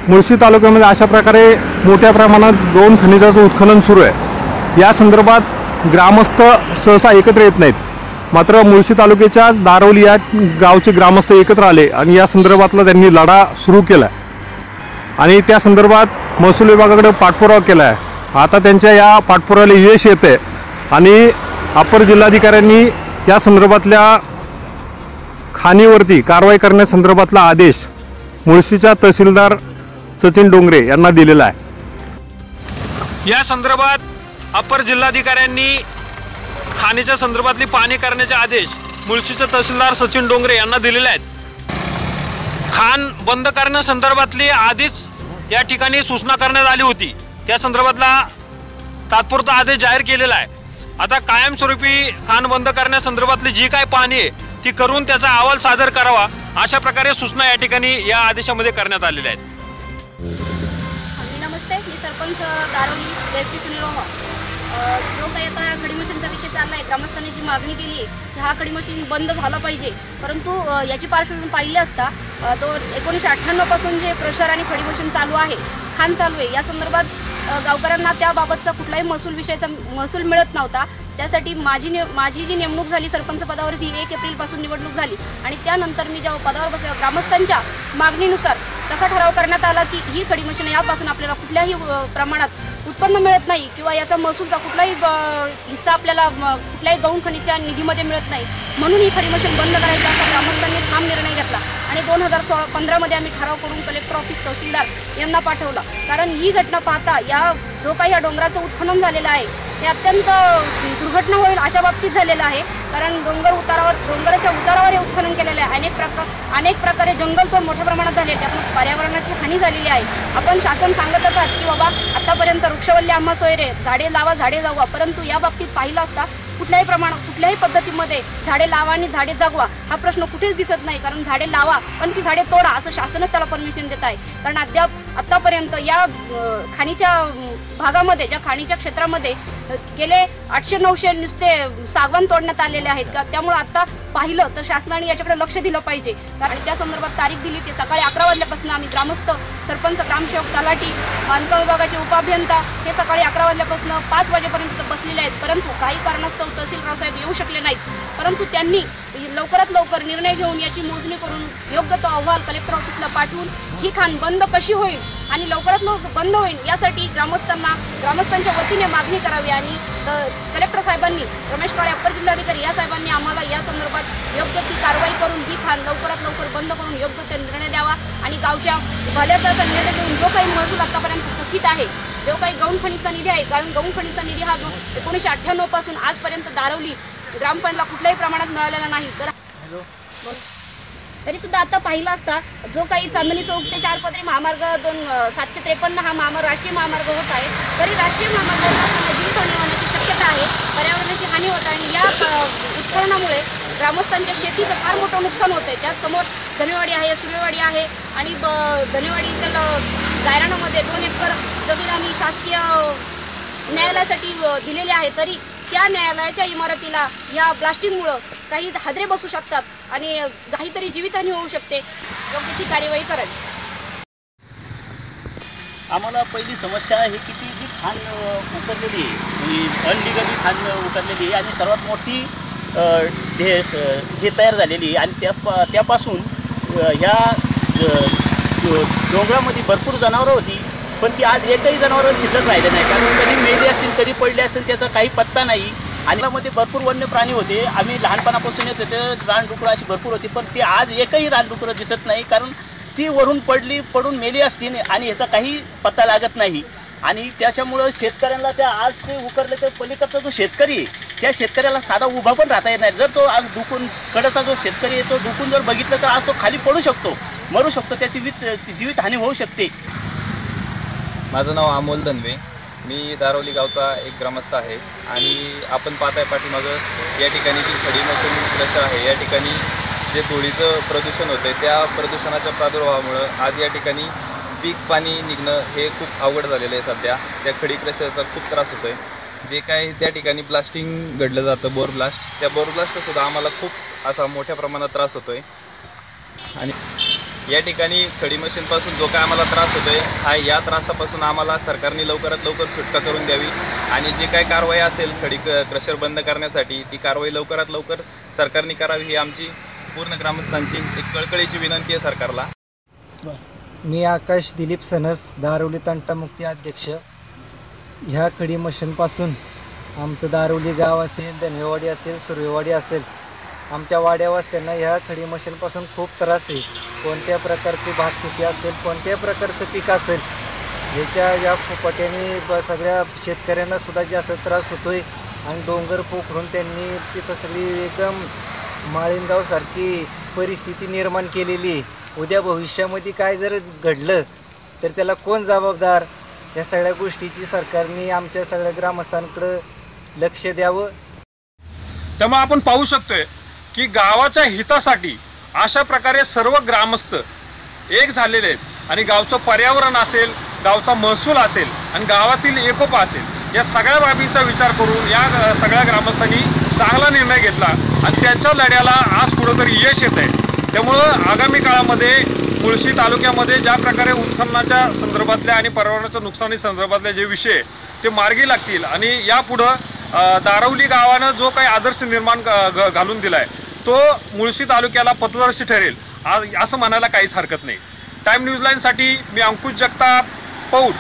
मुळशी तालुक्यामध्ये अशा प्रकारे मोठ्या प्रमाणात गौण खनिजाचं उत्खनन सुरू आहे। या संदर्भात ग्रामस्थ सहसा एकत्र येत नाहीत, मात्र मुळशी तालुक्याच्या दारवली या गावचे ग्रामस्थ एकत्र आले आणि या संदर्भातला त्यांनी लढा सुरू केला आणि त्या संदर्भात महसूल विभागाकडे पाठपुरावा केला आहे। आता त्यांच्या या पाठपुराव्याला यश येते आणि अपर जिल्हाधिकाऱ्यांनी या संदर्भातल्या खाणीवरती कारवाई करण्यासंदर्भातला आदेश मुळशीच्या तहसीलदार सचिन डोंगरे यांना दिलेला आहे। या संदर्भात अपर जिल्हाधिकाऱ्यांनी खाणीच्या संदर्भातली पाहणी करण्याचे आदेश मुळशीचे तहसीलदार सचिन डोंगरे यांना दिलेले आहेत। खाण बंद करण्यासंदर्भातली आधीच या ठिकाणी सूचना करण्यात आली होती, त्या संदर्भातला तात्पुरता आदेश जाहीर केलेला आहे। आता कायमस्वरूपी खाण बंद करण्यासंदर्भातली जी काय पाहणी आहे ती करून त्याचा अहवाल सादर करावा, अशा प्रकारे सूचना या ठिकाणी या आदेशामध्ये करण्यात आलेल्या आहेत। नमस्ते, मी सरपंच दारवली एस पी सुनील ओम। जो काही आता खडी मशीनचा विषय चालला आहे, ग्रामस्थांनी जी मागणी केली आहे की हा खडी मशीन बंद झाला पाहिजे, परंतु याची पार्श्वभूमी पाहिली असता 1998 पासून जे क्रशर आणि खडी मशीन चालू आहे, खाण चालू आहे, या संदर्भात गावकऱ्यांना त्याबाबतचा कुठलाही महसूल मिळत नव्हता। त्यासाठी माझी जी नेमणूक झाली सरपंच पदावरती 1 एप्रिलपासून निवडणूक झाली आणि त्यानंतर मी जेव्हा पदावर बसले, ग्रामस्थांच्या मागणीनुसार तसा ठराव करण्यात आला की ही खडी मशीन यापासून आपल्याला कुठल्याही प्रमाणात उत्पन्न मिळत नाही किंवा याचा महसूलचा कुठलाही हिस्सा आपल्याला कुठल्याही गौण खनिजच्या निधीमध्ये मिळत नाही, म्हणून ही खडी मशीन बंद करायची असा ग्रामस्थांनी ठाम निर्णय घेतला आणि 2015 आम्ही ठराव करून कलेक्टर ऑफिस तहसीलदार यांना पाठवला। कारण ही घटना पाहता जो काही या डोंगराचं उत्खनन झालेलं आहे हे अत्यंत दुर्घटना होईल अशा बाबतीत झालेलं आहे। कारण डोंगराच्या उतारावर हे उत्खनन केलेलं आहे, अनेक प्रकारे जंगलतोड मोठ्या प्रमाणात झाले, त्यातून पर्यावरणाची हानी झालेली आहे। आपण शासन सांगत असतात की बाबा आतापर्यंत वृक्षवल्ली आम्हा सोयरे, झाडे लावा झाडे जगवा, परंतु या बाबतीत पाहिलं असता कुठल्याही पद्धतीमध्ये झाडे लावा आणि झाडे जगवा हा प्रश्न कुठेच दिसत नाही। कारण झाडे लावा पण ती झाडे तोडा असं शासनच त्याला परमिशन देत आहे। कारण आतापर्यंत या खाणीच्या भागामध्ये, ज्या खाणीच्या क्षेत्रामध्ये गेले 800-900 नुसते सागवान तोडण्यात आलेले आहेत का, त्यामुळे आता पाहिलं तर शासनाने याच्याकडे लक्ष दिलं पाहिजे। आणि त्या संदर्भात तारीख दिली ते सकाळी 11 वाजल्यापासून आम्ही ग्रामस्थ, सरपंच, ग्रामसेवक, तलाठी, बांधकाम विभागाचे उपअभियंता हे सकाळी 11 वाजल्यापासून 5 वाजेपर्यंत बसलेले आहेत, परंतु काही कारणास्तव तहसीलदार साहेब येऊ शकले नाहीत। परंतु त्यांनी लवकरात लवकर निर्णय घेऊन याची मोजणी करून योग्य तो अहवाल कलेक्टर ऑफिसला पाठवून ही खाण बंद कशी होईल आणि लवकरात लवकर बंद होईल यासाठी ग्रामस्थांच्या वतीने मागणी करावी आणि कलेक्टर साहेबांनी, रमेश काळे अप्पर जिल्हाधिकारी या साहेबांनी आम्हाला या संदर्भात योग्य ती कारवाई करून ही खाण लवकरात लवकर बंद करून योग्य ते निर्णय द्यावा आणि गावच्या भल्याचा निर्णय घेऊन जो काही महसूल आतापर्यंत थकीत आहे, जो काही गौण खनिजचा निधी आहे, कारण गौण खनिजचा निधी हा 1998 पासून आजपर्यंत दारवली ग्रामपंचायतला कुठल्याही प्रमाणात मिळालेला नाही। तर तरी सुद्धा आता पाहिला असता जो काही चांदणी चौक ते 4 पदरी महामार्ग 753 हा राष्ट्रीय महामार्ग होत आहे, तरी राष्ट्रीय महामार्गावर जीवितहानी होण्याची शक्यता आहे, पर्यावरणाची हानी होत आहे आणि या उत्खननामुळे ग्रामस्थांच्या शेतीचं फार मोठं नुकसान होत आहे। त्यासमोर धनेवाडी आहे, सूर्यवाडी आहे आणि धनेवाडी गायरानामध्ये 2 एकर जमीन आम्ही शासकीय न्यायालयासाठी दिलेली आहे, तरी त्या न्यायालयाच्या इमारतीला या प्लास्टिकमुळं काही हादरे बसू शकतात आणि काहीतरी जीवितहानी होऊ शकते, योग्य ती कार्यवाही करावी। आम्हाला पहिली समस्या आहे की ती जी खाण उतरलेली आहे, अनलिगली खाण उतरलेली आहे आणि सर्वात मोठी हे तयार झालेली आहे आणि त्यापासून ह्या डोंगरामध्ये भरपूर जनावरं होती, पण ती आज एकही जनावर शिल्लक राहिले नाही। कारण कधी मेले असतील, कधी पडले असेल, त्याचा काही पत्ता नाही आणि त्यामध्ये भरपूर वन्य प्राणी होते। आम्ही लहानपणापासून येत होते, रानडुकरं अशी भरपूर होती, पण ती आज एकही रानडुकरं दिसत नाही, कारण ती वरून पडून मेली असतील आणि ह्याचा काही पत्ता लागत नाही। आणि त्याच्यामुळं शेतकऱ्यांना त्या आज ते उकरले तर पलीकडचा जो शेतकरी आहे त्या शेतकऱ्याला साधा उभा पण राहता येत नाही। जर तो आज दुखून कडचा जो शेतकरी आहे तो दुखून जर बघितलं तर आज तो खाली पडू शकतो, मरू शकतो, त्याची जीवितहानी होऊ शकते। माझं नाव अमोल धनवे, मी दारवली गावचा एक ग्रामस्थ आहे आणि आपण पाहताय पाठीमागं या ठिकाणी जी खडी मशीन क्रशर आहे, या ठिकाणी जे धुळीचं प्रदूषण होतं आहे त्या प्रदूषणाच्या प्रादुर्भावामुळं आज या ठिकाणी पीक पाणी निघणं हे खूप अवघड झालेलं आहे। सध्या त्या खडी क्रशरचा खूप त्रास होतो आहे। जे काय त्या ठिकाणी ब्लास्टिंग घडलं जातं, बोर ब्लास्ट, त्या बोर ब्लास्टचा सुद्धा आम्हाला खूप असा मोठ्या प्रमाणात त्रास होतो आहे। आणि या ठिकाणी खडी मशीनपासून जो काय आम्हाला त्रास होतोय हा या त्रासापासून आम्हाला सरकारने लवकरात लवकर सुटका करून द्यावी आणि जे काय कारवाई असेल खडी क्रशर बंद करण्यासाठी ती कारवाई लवकरात लवकर सरकारने करावी ही आमची पूर्ण ग्रामस्थांची एक कळकळीची विनंती आहे सरकारला. मी आकाश दिलीप सनस, दारवली तंटामुक्ती अध्यक्ष. ह्या खडी मशीनपासून आमचं दारवली गाव असेल, धनवेवाडी असेल, सुर्वेवाडी असेल, आमच्या वाड्या वस्त्यांना ह्या खडी मशीनपासून खूप त्रास आहे. कोणत्या प्रकारची भातशेती असेल, कोणत्या प्रकारचं पीक असेल, ह्याच्या या फुपाट्याने सगळ्या शेतकऱ्यांना सुद्धा जास्त त्रास होतोय आणि डोंगर पोखरून त्यांनी तिथं सगळी एकदम माळीनगावसारखी परिस्थिती निर्माण केलेली आहे. उद्या भविष्यामध्ये काय जर घडलं तर त्याला कोण जबाबदार? या सगळ्या गोष्टीची सरकारने आमच्या सगळ्या ग्रामस्थांकडं लक्ष द्यावं. त्यामुळे आपण पाहू शकतोय की गावाच्या हितासाठी अशा प्रकारे सर्व ग्रामस्थ एक झालेले आहेत आणि गावचं पर्यावरण असेल, गावचा महसूल असेल आणि गावातील एकोपा असेल, या सगळ्या बाबींचा विचार करून या सगळ्या ग्रामस्थांनी चांगला निर्णय घेतला आणि त्याच्या लढ्याला आज कुठंतरी यश येत आहे. त्यामुळं आगामी काळामध्ये मुळशी तालुक्यामध्ये ज्या प्रकारे उत्खननाच्या संदर्भातल्या आणि पर्यावरणाच्या नुकसानी संदर्भातले जे विषय ते मार्गी लागतील आणि यापुढं दारवली गावानं जो काही आदर्श निर्माण घालून दिला आहे तो मुळशी तालुक्याला पथदर्शी ठरेल असं म्हणायला काहीच हरकत नाही. टाइम न्यूज लाईनसाठी मी अंकुश जगताप, पौड.